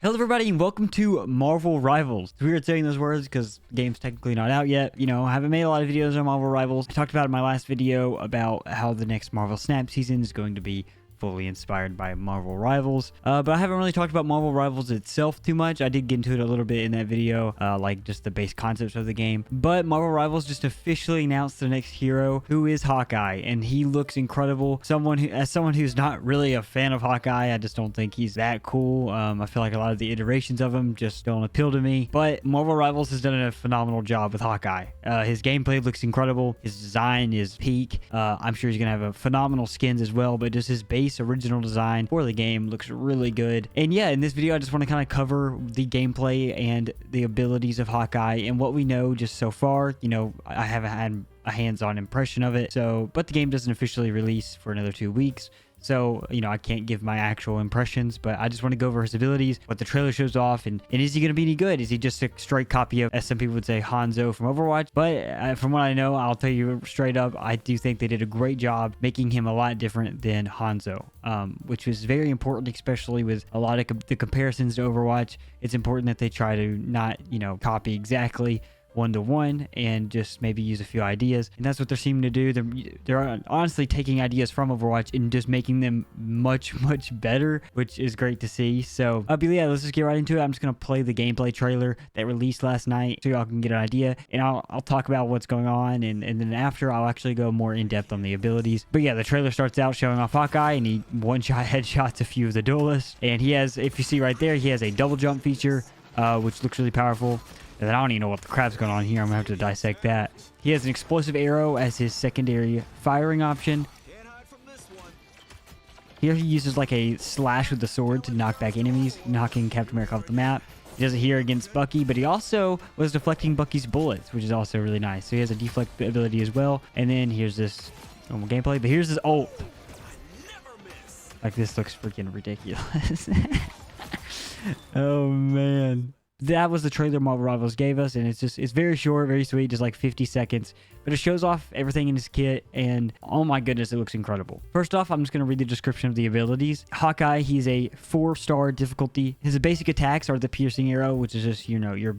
Hello everybody and welcome to Marvel Rivals. It's weird saying those words because the game's technically not out yet. You know, I haven't made a lot of videos on Marvel Rivals. I talked about in my last video about how the next Marvel Snap season is going to be fully inspired by Marvel Rivals. But I haven't really talked about Marvel Rivals itself too much. I did get into it a little bit in that video, like just the base concepts of the game. But Marvel Rivals just officially announced the next hero, who is Hawkeye, and he looks incredible. As someone who's not really a fan of Hawkeye, I just don't think he's that cool. I feel like a lot of the iterations of him just don't appeal to me. But Marvel Rivals has done a phenomenal job with Hawkeye. His gameplay looks incredible. His design is peak. I'm sure he's gonna have a phenomenal skins as well, but just his base original design for the game looks really good. And yeah, in this video I just want to kind of cover the gameplay and the abilities of Hawkeye and what we know just so far. You know, I haven't had a hands-on impression of it, but the game doesn't officially release for another 2 weeks. So, you know, I can't give my actual impressions, but I just want to go over his abilities, what the trailer shows off, and is he going to be any good? Is he just a straight copy of, as some people would say, Hanzo from Overwatch? But from what I know, I'll tell you straight up, I do think they did a great job making him a lot different than Hanzo, which was very important, especially with a lot of the comparisons to Overwatch. It's important that they try to not, you know, copy exactly one-to-one and just maybe use a few ideas, and that's what they're seeming to do. They're honestly taking ideas from Overwatch and just making them much better, which is great to see. So but yeah, let's just get right into it. I'm just gonna play the gameplay trailer that released last night so y'all can get an idea, and I'll talk about what's going on, and then after I'll actually go more in depth on the abilities. But yeah, the trailer starts out showing off Hawkeye, and he one-shot headshots a few of the duelists, and he has, if you see right there, he has a double jump feature, which looks really powerful. And I don't even know what the crap's going on here. I'm going to have to dissect that. He has an explosive arrow as his secondary firing option. Here he uses like a slash with the sword to knock back enemies, knocking Captain America off the map. He does it here against Bucky, but he also was deflecting Bucky's bullets, which is also really nice. So he has a deflect ability as well. And then here's this normal gameplay, but here's his ult. Like, this looks freaking ridiculous. Oh, man. That was the trailer Marvel Rivals gave us, and it's very short, very sweet, just like 50 seconds. But it shows off everything in his kit, and oh my goodness, it looks incredible. First off, I'm just going to read the description of the abilities. Hawkeye, he's a 4-star difficulty. His basic attacks are the piercing arrow, which is just, you know, your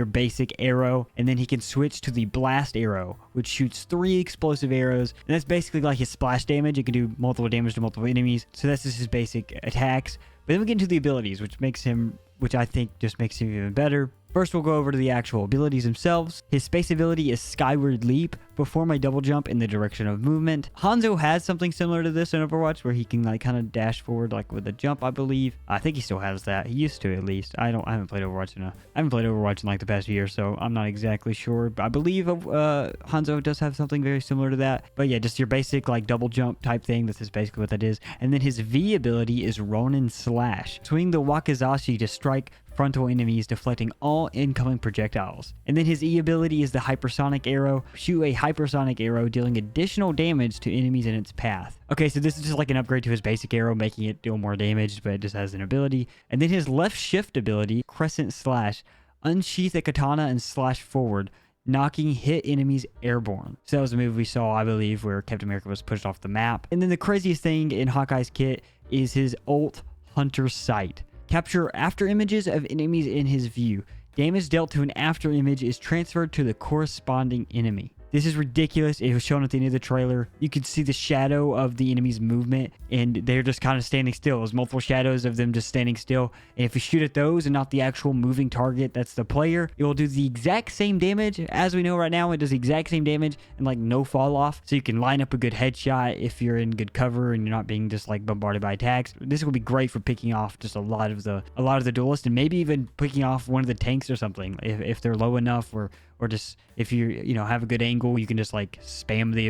basic arrow, and then he can switch to the blast arrow, which shoots 3 explosive arrows, and that's basically like his splash damage. It can do multiple damage to multiple enemies, so that's just his basic attacks. But then we get into the abilities, which I think just makes him even better. First, we'll go over to the actual abilities themselves. His space ability is Skyward Leap. Perform a double jump in the direction of movement. Hanzo has something similar to this in Overwatch, where he can like kind of dash forward like with a jump, I believe. I think he still has that. He used to, at least. I haven't played Overwatch in like the past year, so I'm not exactly sure. But I believe Hanzo does have something very similar to that. But yeah, just your basic like double jump type thing. This is basically what that is. And then his V ability is Ronin Slash. Swing the Wakizashi to strike frontal enemies, deflecting all incoming projectiles. And then his E ability is the Hypersonic Arrow. Shoot a hypersonic arrow, dealing additional damage to enemies in its path. Okay, so this is just like an upgrade to his basic arrow, making it deal more damage, but it just has an ability. And then his left shift ability, Crescent Slash. Unsheath a katana and slash forward, knocking hit enemies airborne. So that was a move we saw, I believe, where Captain America was pushed off the map. And then the craziest thing in Hawkeye's kit is his ult, Hunter's Sight. Capture after images of enemies in his view. Damage dealt to an after image is transferred to the corresponding enemy. This is ridiculous. It was shown at the end of the trailer. You could see the shadow of the enemy's movement, and they're just kind of standing still. There's multiple shadows of them just standing still. And if you shoot at those and not the actual moving target, that's the player, it will do the exact same damage. As we know right now, it does the exact same damage and like no fall off. So you can line up a good headshot if you're in good cover and you're not being just like bombarded by attacks. This will be great for picking off just a lot of the duelists, and maybe even picking off one of the tanks or something if they're low enough, or just if you know have a good angle, you can just like spam the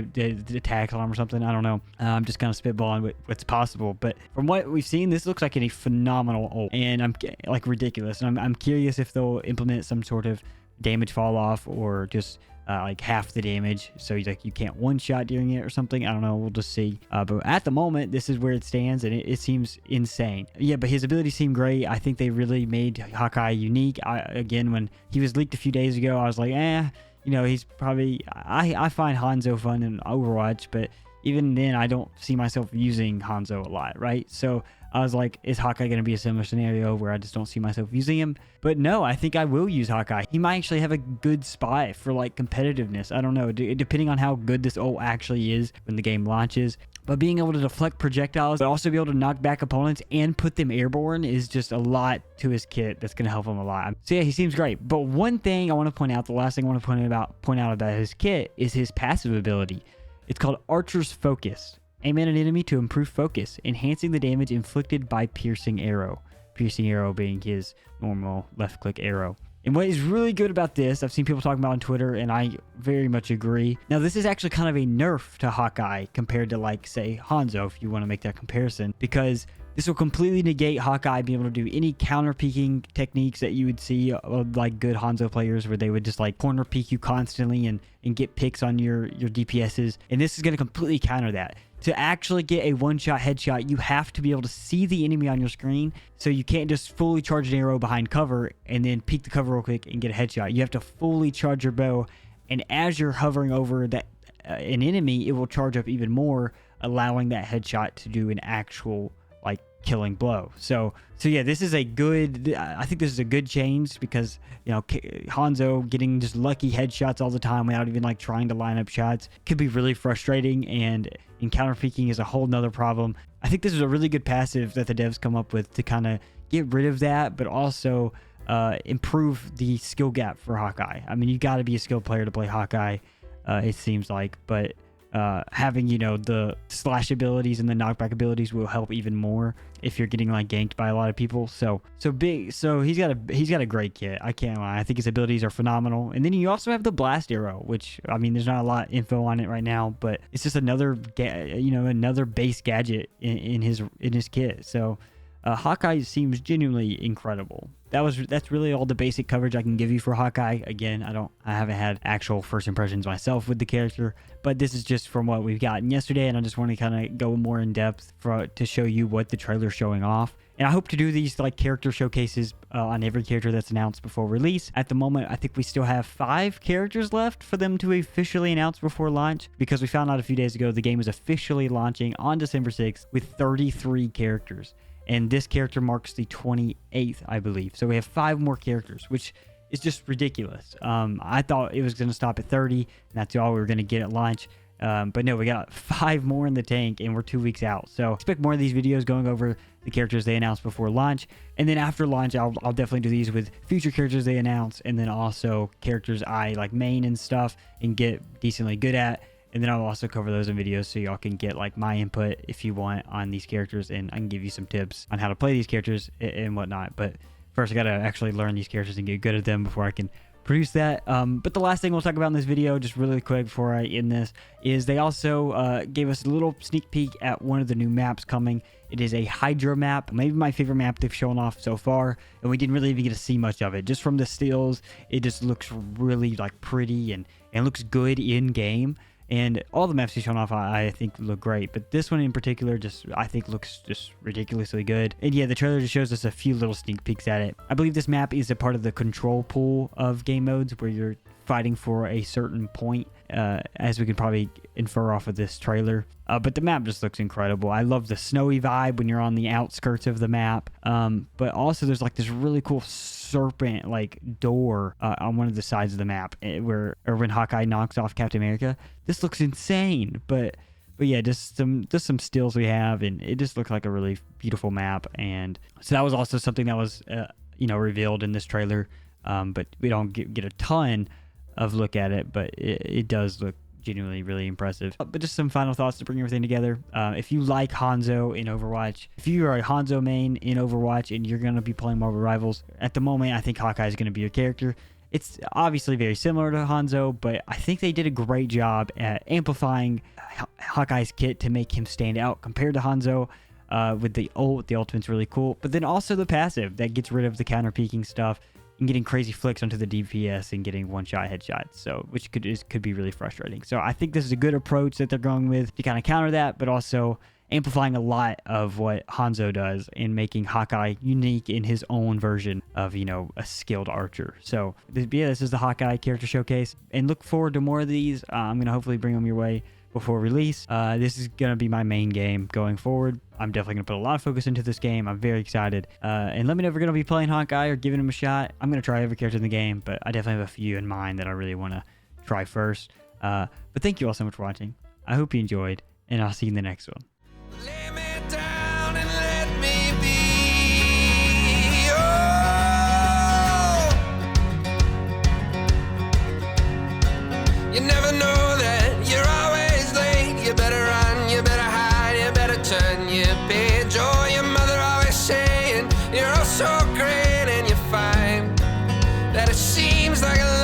attack alarm or something. I don't know. I'm just kind of spitballing what's possible, but from what we've seen, this looks like a phenomenal ult, and I'm like ridiculous. And I'm curious if they'll implement some sort of damage fall off, or just like half the damage, so you can't one shot during it or something. I don't know, we'll just see. But at the moment, this is where it stands, and it seems insane. Yeah, but his abilities seem great. I think they really made Hawkeye unique. Again, when he was leaked a few days ago, I was like, you know, he's probably, I find Hanzo fun in Overwatch, but even then I don't see myself using Hanzo a lot, right? So I was like, is Hawkeye going to be a similar scenario where I just don't see myself using him? But no, I think I will use Hawkeye. He might actually have a good spot for like competitiveness. I don't know, depending on how good this ult actually is when the game launches. But being able to deflect projectiles, but also be able to knock back opponents and put them airborne is just a lot to his kit that's going to help him a lot. So yeah, he seems great. But one thing I want to point out, the last thing I want to point out about his kit is his passive ability. It's called Archer's Focus. Aim at an enemy to improve focus, enhancing the damage inflicted by piercing arrow. Piercing arrow being his normal left click arrow. And what is really good about this, I've seen people talking about on Twitter, and I very much agree. Now, this is actually kind of a nerf to Hawkeye compared to, like, say, Hanzo, if you want to make that comparison, because this will completely negate Hawkeye being able to do any counter peeking techniques that you would see of, like, good Hanzo players, where they would just, like, corner peek you constantly and get picks on your DPSs. And this is going to completely counter that. To actually get a one-shot headshot, you have to be able to see the enemy on your screen, so you can't just fully charge an arrow behind cover and then peek the cover real quick and get a headshot. You have to fully charge your bow, and as you're hovering over that an enemy, it will charge up even more, allowing that headshot to do an actual like killing blow. So yeah, this is a good, I think this is a good change, because, you know, Hanzo getting just lucky headshots all the time without even like trying to line up shots could be really frustrating, and counter peeking is a whole nother problem. I think this is a really good passive that the devs come up with to kind of get rid of that, but also improve the skill gap for Hawkeye. I mean, you got to be a skilled player to play Hawkeye, it seems like, but having, you know, the slash abilities and the knockback abilities will help even more if you're getting like ganked by a lot of people. So he's got a great kit. I can't lie. I think his abilities are phenomenal. And then you also have the blast arrow, which, I mean, there's not a lot of info on it right now, but it's just another base gadget in his kit. So Hawkeye seems genuinely incredible. That's really all the basic coverage I can give you for Hawkeye. Again, I haven't had actual first impressions myself with the character, but this is just from what we've gotten yesterday, and I just want to kind of go more in depth to show you what the trailer's showing off. And I hope to do these like character showcases on every character that's announced before release. At the moment, I think we still have 5 characters left for them to officially announce before launch, because we found out a few days ago the game is officially launching on December 6th with 33 characters. And this character marks the 28th, I believe. So we have 5 more characters, which is just ridiculous. I thought it was going to stop at 30, and that's all we were going to get at launch. But no, we got 5 more in the tank, and we're 2 weeks out. So expect more of these videos going over the characters they announced before launch. And then after launch, I'll definitely do these with future characters they announce, and then also characters I like main and stuff and get decently good at. And then I'll also cover those in videos so y'all can get like my input if you want on these characters, and I can give you some tips on how to play these characters and whatnot. But first, I got to actually learn these characters and get good at them before I can produce that. But the last thing we'll talk about in this video, just really quick before I end this, is they also gave us a little sneak peek at one of the new maps coming. It is a Hydra map, maybe my favorite map they've shown off so far, and we didn't really even get to see much of it. Just from the stills, it just looks really like pretty and looks good in game. And all the maps he's shown off, I think look great. But this one in particular, I think looks just ridiculously good. And yeah, the trailer just shows us a few little sneak peeks at it. I believe this map is a part of the control pool of game modes where you're fighting for a certain point, as we can probably infer off of this trailer. But the map just looks incredible. I love the snowy vibe when you're on the outskirts of the map. But also there's like this really cool serpent like door on one of the sides of the map when Hawkeye knocks off Captain America. This looks insane. But yeah, just some stills we have, and it just looks like a really beautiful map. And so that was also something that was revealed in this trailer. But we don't get a ton of look at it, but it does look genuinely really impressive. But just some final thoughts to bring everything together. If you like Hanzo in Overwatch, if you are a Hanzo main in Overwatch and you're going to be playing Marvel Rivals, at the moment I think Hawkeye is going to be your character. It's obviously very similar to Hanzo, but I think they did a great job at amplifying Hawkeye's kit to make him stand out compared to Hanzo. With the ult, the ultimate's really cool, but then also the passive that gets rid of the counter peeking stuff and getting crazy flicks onto the DPS and getting one-shot headshots, so which could be really frustrating. So I think this is a good approach that they're going with to kind of counter that, but also amplifying a lot of what Hanzo does and making Hawkeye unique in his own version of, a skilled archer. So this is the Hawkeye character showcase, and look forward to more of these. I'm going to hopefully bring them your way before release. This is going to be my main game going forward. I'm definitely going to put a lot of focus into this game. I'm very excited. And let me know if you're going to be playing Hawkeye or giving him a shot. I'm going to try every character in the game, but I definitely have a few in mind that I really want to try first. But thank you all so much for watching. I hope you enjoyed, and I'll see you in the next one. Lay me down and let me be. Oh. You never know that you're always late. You better run, you better hide, you better turn your page. Oh, your mother always saying you're all so great, and you find that it seems like a